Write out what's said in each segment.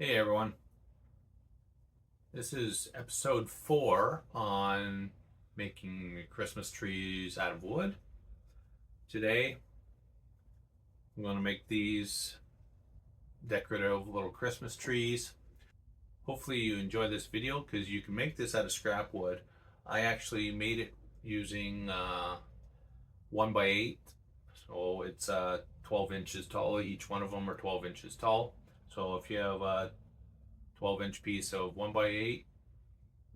Hey everyone, this is episode 4 on making Christmas trees out of wood. Today I'm going to make these decorative little Christmas trees. Hopefully you enjoy this video because you can make this out of scrap wood. I actually made it using 1x8, so it's 12 inches tall. Each one of them are 12 inches tall. So if you have a 12-inch piece of 1x8,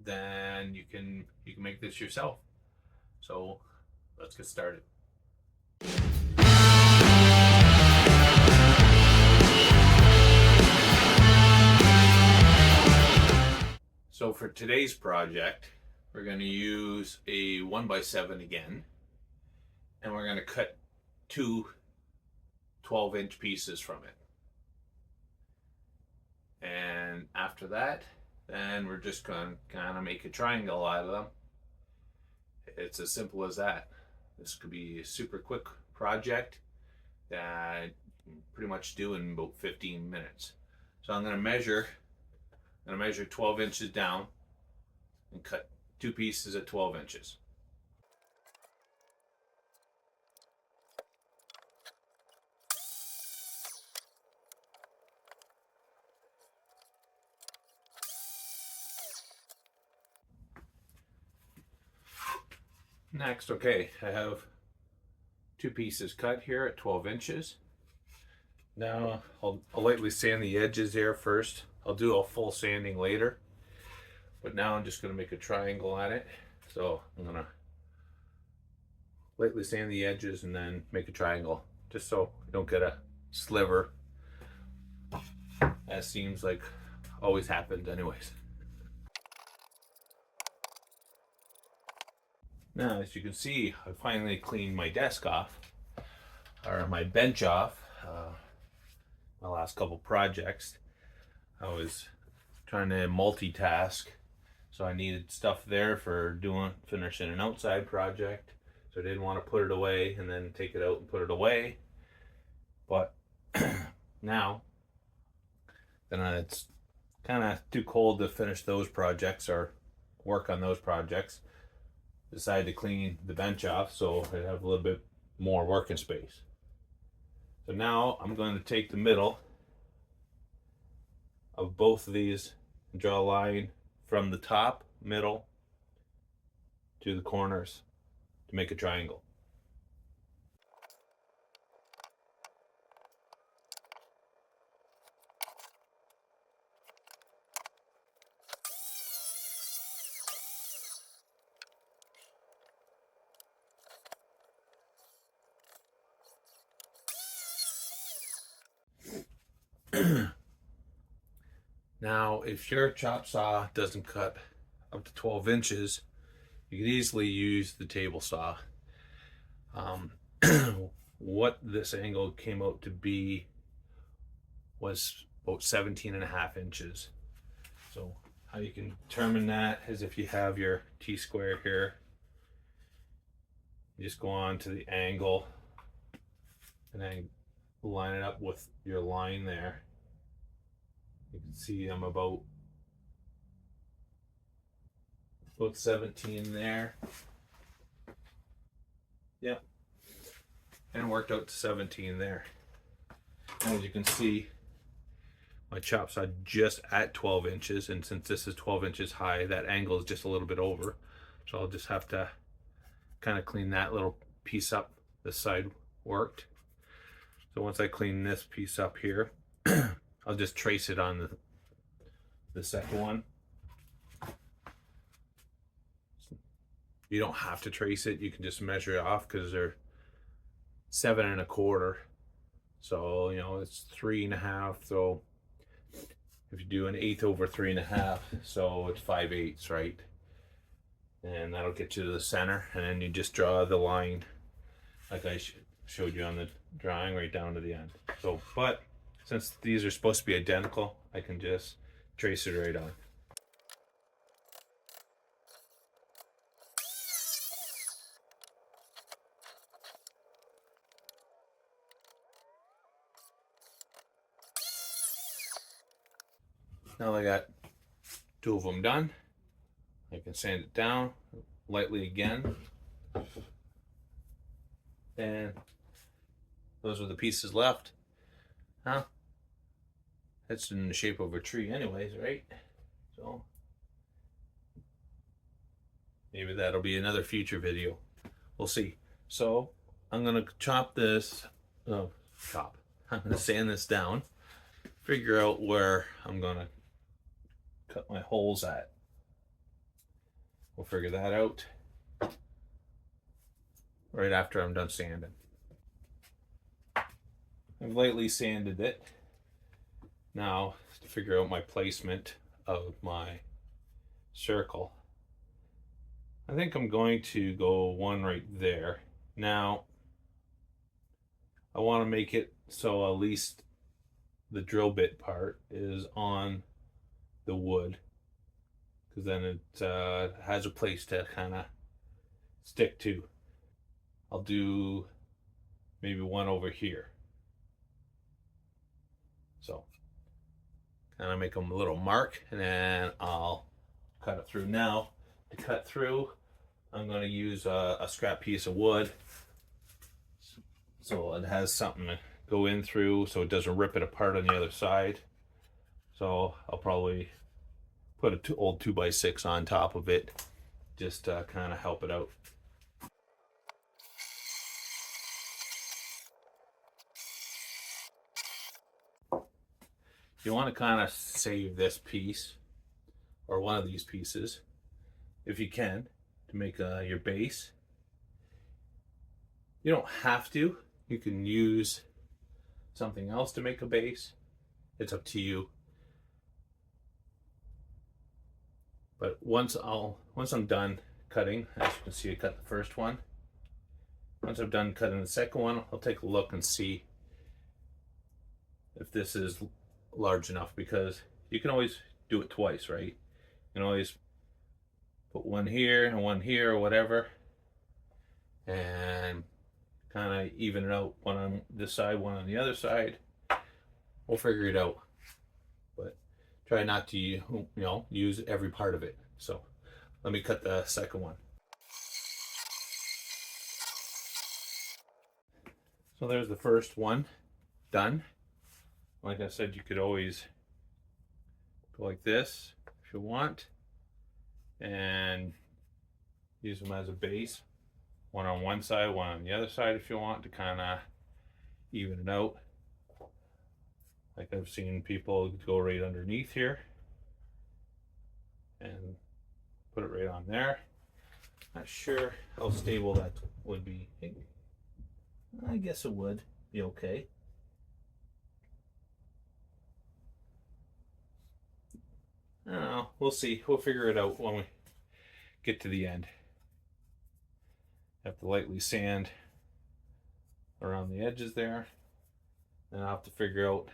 then you can make this yourself. So let's get started. So for today's project, we're going to use a 1x7 again, and we're going to cut two 12-inch pieces from it. And after that, then we're just going to kind of make a triangle out of them. It's as simple as that. This could be a super quick project that you can pretty much do in about 15 minutes. So I'm going to measure 12 inches down and cut two pieces at 12 inches. Next, okay, I have two pieces cut here at 12 inches. Now I'll lightly sand the edges here first. I'll do a full sanding later, but now I'm just going to make a triangle on it. So I'm going to lightly sand the edges and then make a triangle, just so you don't get a sliver, as seems like always happens anyways. Now, as you can see, I finally cleaned my desk off, or my bench off. My last couple projects, I was trying to multitask, so I needed stuff there for finishing an outside project. So I didn't want to put it away and then take it out and put it away. But now, then it's kind of too cold to finish those projects or work on those projects. Decided to clean the bench off so I have a little bit more working space. So now I'm going to take the middle of both of these and draw a line from the top, middle, to the corners to make a triangle. Now, if your chop saw doesn't cut up to 12 inches, you could easily use the table saw. What this angle came out to be was about 17.5 inches. So how you can determine that is if you have your T-square here, you just go on to the angle and then line it up with your line there. You can see I'm about 17 there. Yep. And worked out to 17 there. As you can see, my chop saw just at 12 inches, and since this is 12 inches high, that angle is just a little bit over. So I'll just have to kind of clean that little piece up. This side worked. So once I clean this piece up here, I'll just trace it on the second one. You don't have to trace it, you can just measure it off because they're 7 1/4. So, you know, it's 3 1/2. So if you do an 1/8 over 3 1/2, so it's 5/8, right? And that'll get you to the center, and then you just draw the line like I showed you on the drawing right down to the end. So, but since these are supposed to be identical, I can just trace it right on. Now I got 2 of them done. I can sand it down lightly again. And those are the pieces left. Huh? It's in the shape of a tree anyways, right? So maybe that'll be another future video. We'll see. So I'm gonna chop this, I'm gonna sand this down, figure out where I'm gonna cut my holes at. We'll figure that out right after I'm done sanding. I've lightly sanded it. Now to figure out my placement of my circle. I think I'm going to go one right there. Now I want to make it so at least the drill bit part is on the wood, because then it has a place to kind of stick to. I'll do maybe one over here. So kind of make them a little mark, and then I'll cut it through. Now to cut through, I'm going to use a scrap piece of wood so it has something to go in through so it doesn't rip it apart on the other side. So I'll probably put an old 2x6 on top of it just to kind of help it out. You want to kind of save this piece or one of these pieces if you can to make your base. You don't have to. You can use something else to make a base. It's up to you. But once I'm done cutting, as you can see, I cut the first one. Once I'm done cutting the second one, I'll take a look and see if this is large enough, because you can always do it twice, right? You can always put one here and one here or whatever, and kind of even it out, one on this side, one on the other side. We'll figure it out, but try not to, use every part of it. So let me cut the second one. So there's the first one done. Like I said, you could always go like this if you want and use them as a base. One on one side, one on the other side if you want to kind of even it out. Like I've seen people go right underneath here and put it right on there. Not sure how stable that would be. I guess it would be okay. I don't know. We'll see. We'll figure it out when we get to the end. Have to lightly sand around the edges there. Then I'll have to figure out,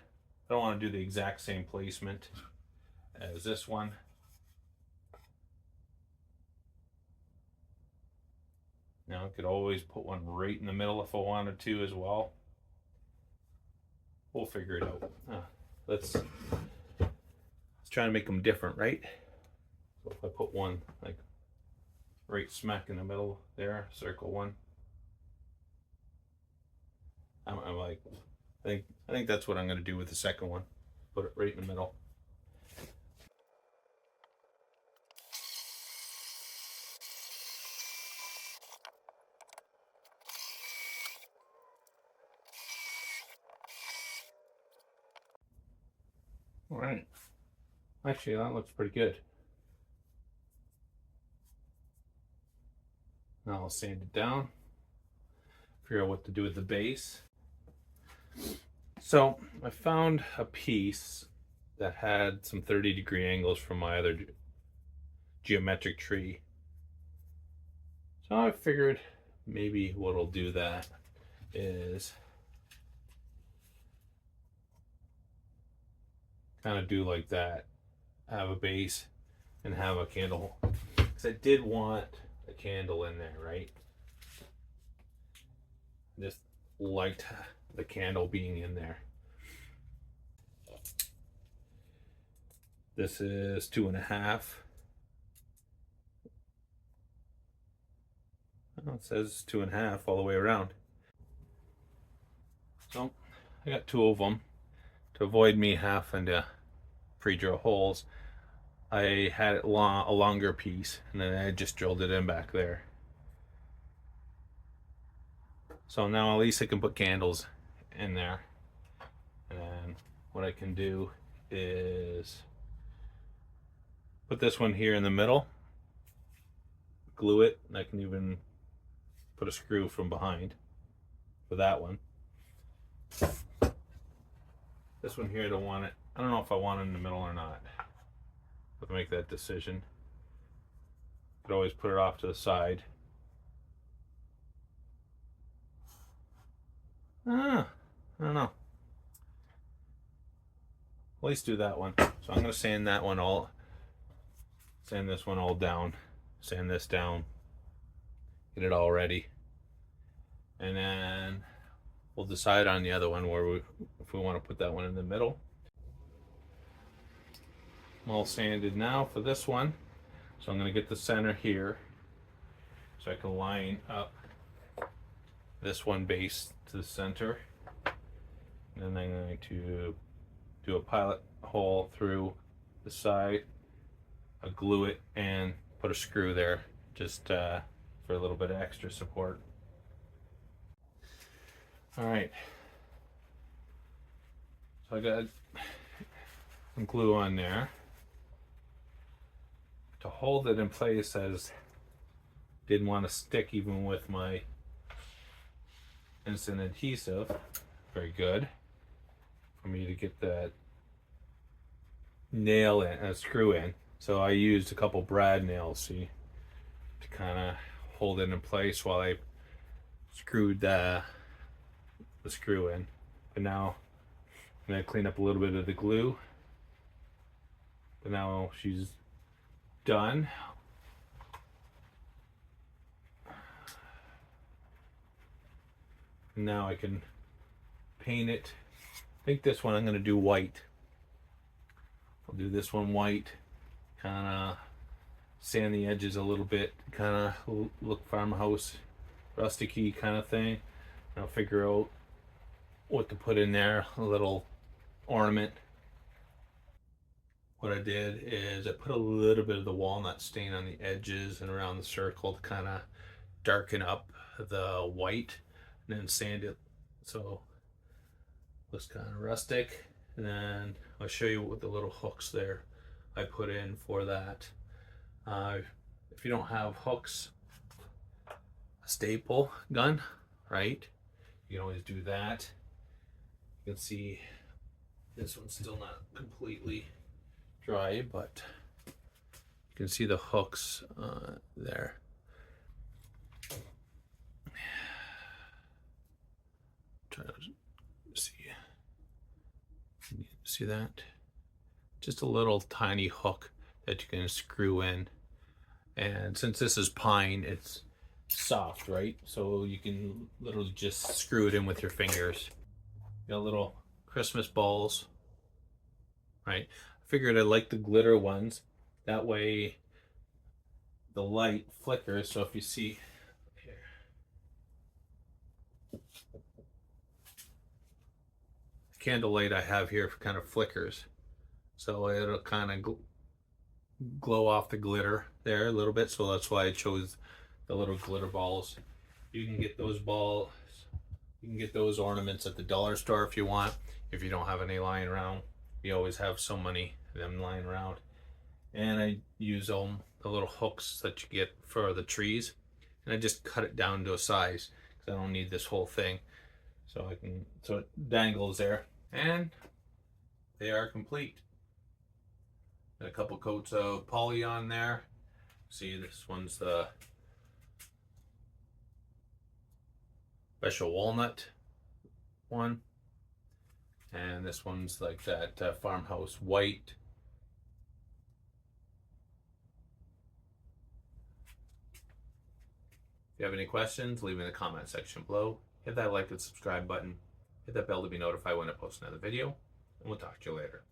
I don't want to do the exact same placement as this one. Now I could always put one right in the middle if I wanted to as well. We'll figure it out. Let's try to make them different, right? So if I put one like right smack in the middle there, circle one. I'm like, I think that's what I'm going to do with the second one. Put it right in the middle. All right. Actually, that looks pretty good. Now I'll sand it down. Figure out what to do with the base. So I found a piece that had some 30-degree angles from my other geometric tree. So I figured maybe what'll do that is kind of do like that. Have a base and have a candle. Because I did want a candle in there, right? Just liked the candle being in there. This is 2.5. Oh, it says 2.5 all the way around. So I got 2 of them. To avoid me having to pre-drill holes, I had it a longer piece, and then I just drilled it in back there. So now at least I can put candles in there. And what I can do is put this one here in the middle, glue it, and I can even put a screw from behind for that one. This one here, I don't want it. I don't know if I want it in the middle or not. I have to make that decision. Could always put it off to the side. I don't know. At least do that one. So I'm gonna sand that one all, sand this one all down, sand this down, get it all ready, and then we'll decide on the other one if we want to put that one in the middle. I'm all sanded now for this one, so I'm gonna get the center here, so I can line up this one base to the center, and then I'm going to do a pilot hole through the side, I'll glue it, and put a screw there just for a little bit of extra support. All right, so I got some glue on there to hold it in place, as didn't want to stick even with my instant adhesive. Very good for me to get that nail in, a screw in. So I used a couple brad nails, see, to kind of hold it in place while I screwed the screw in. But now I'm gonna clean up a little bit of the glue. But now she's done. Now I can paint it. I think this one I'm going to do white. I'll do this one white, kind of sand the edges a little bit, kind of look farmhouse, rustic-y kind of thing. And I'll figure out what to put in there, a little ornament. What I did is I put a little bit of the walnut stain on the edges and around the circle to kind of darken up the white, and then sand it so it looks kind of rustic. And then I'll show you what the little hooks there I put in for that. If you don't have hooks, a staple gun, right? You can always do that. You can see this one's still not completely dry, but you can see the hooks there. Try to see that? Just a little tiny hook that you can screw in. And since this is pine, it's soft, right? So you can literally just screw it in with your fingers. You got little Christmas balls, right? I figured I like the glitter ones. That way the light flickers. So if you see here, the candlelight I have here kind of flickers. So it'll kind of glow off the glitter there a little bit. So that's why I chose the little glitter balls. You can get those balls, you can get those ornaments at the dollar store if you want. If you don't have any lying around, you always have so many of them lying around. And I use the little hooks that you get for the trees, and I just cut it down to a size because I don't need this whole thing. So it dangles there, and they are complete. Got a couple coats of poly on there. See, this one's the special walnut one, and this one's like that farmhouse white. If you have any questions, leave in the comment section below. Hit that like and subscribe button. Hit that bell to be notified when I post another video, and we'll talk to you later.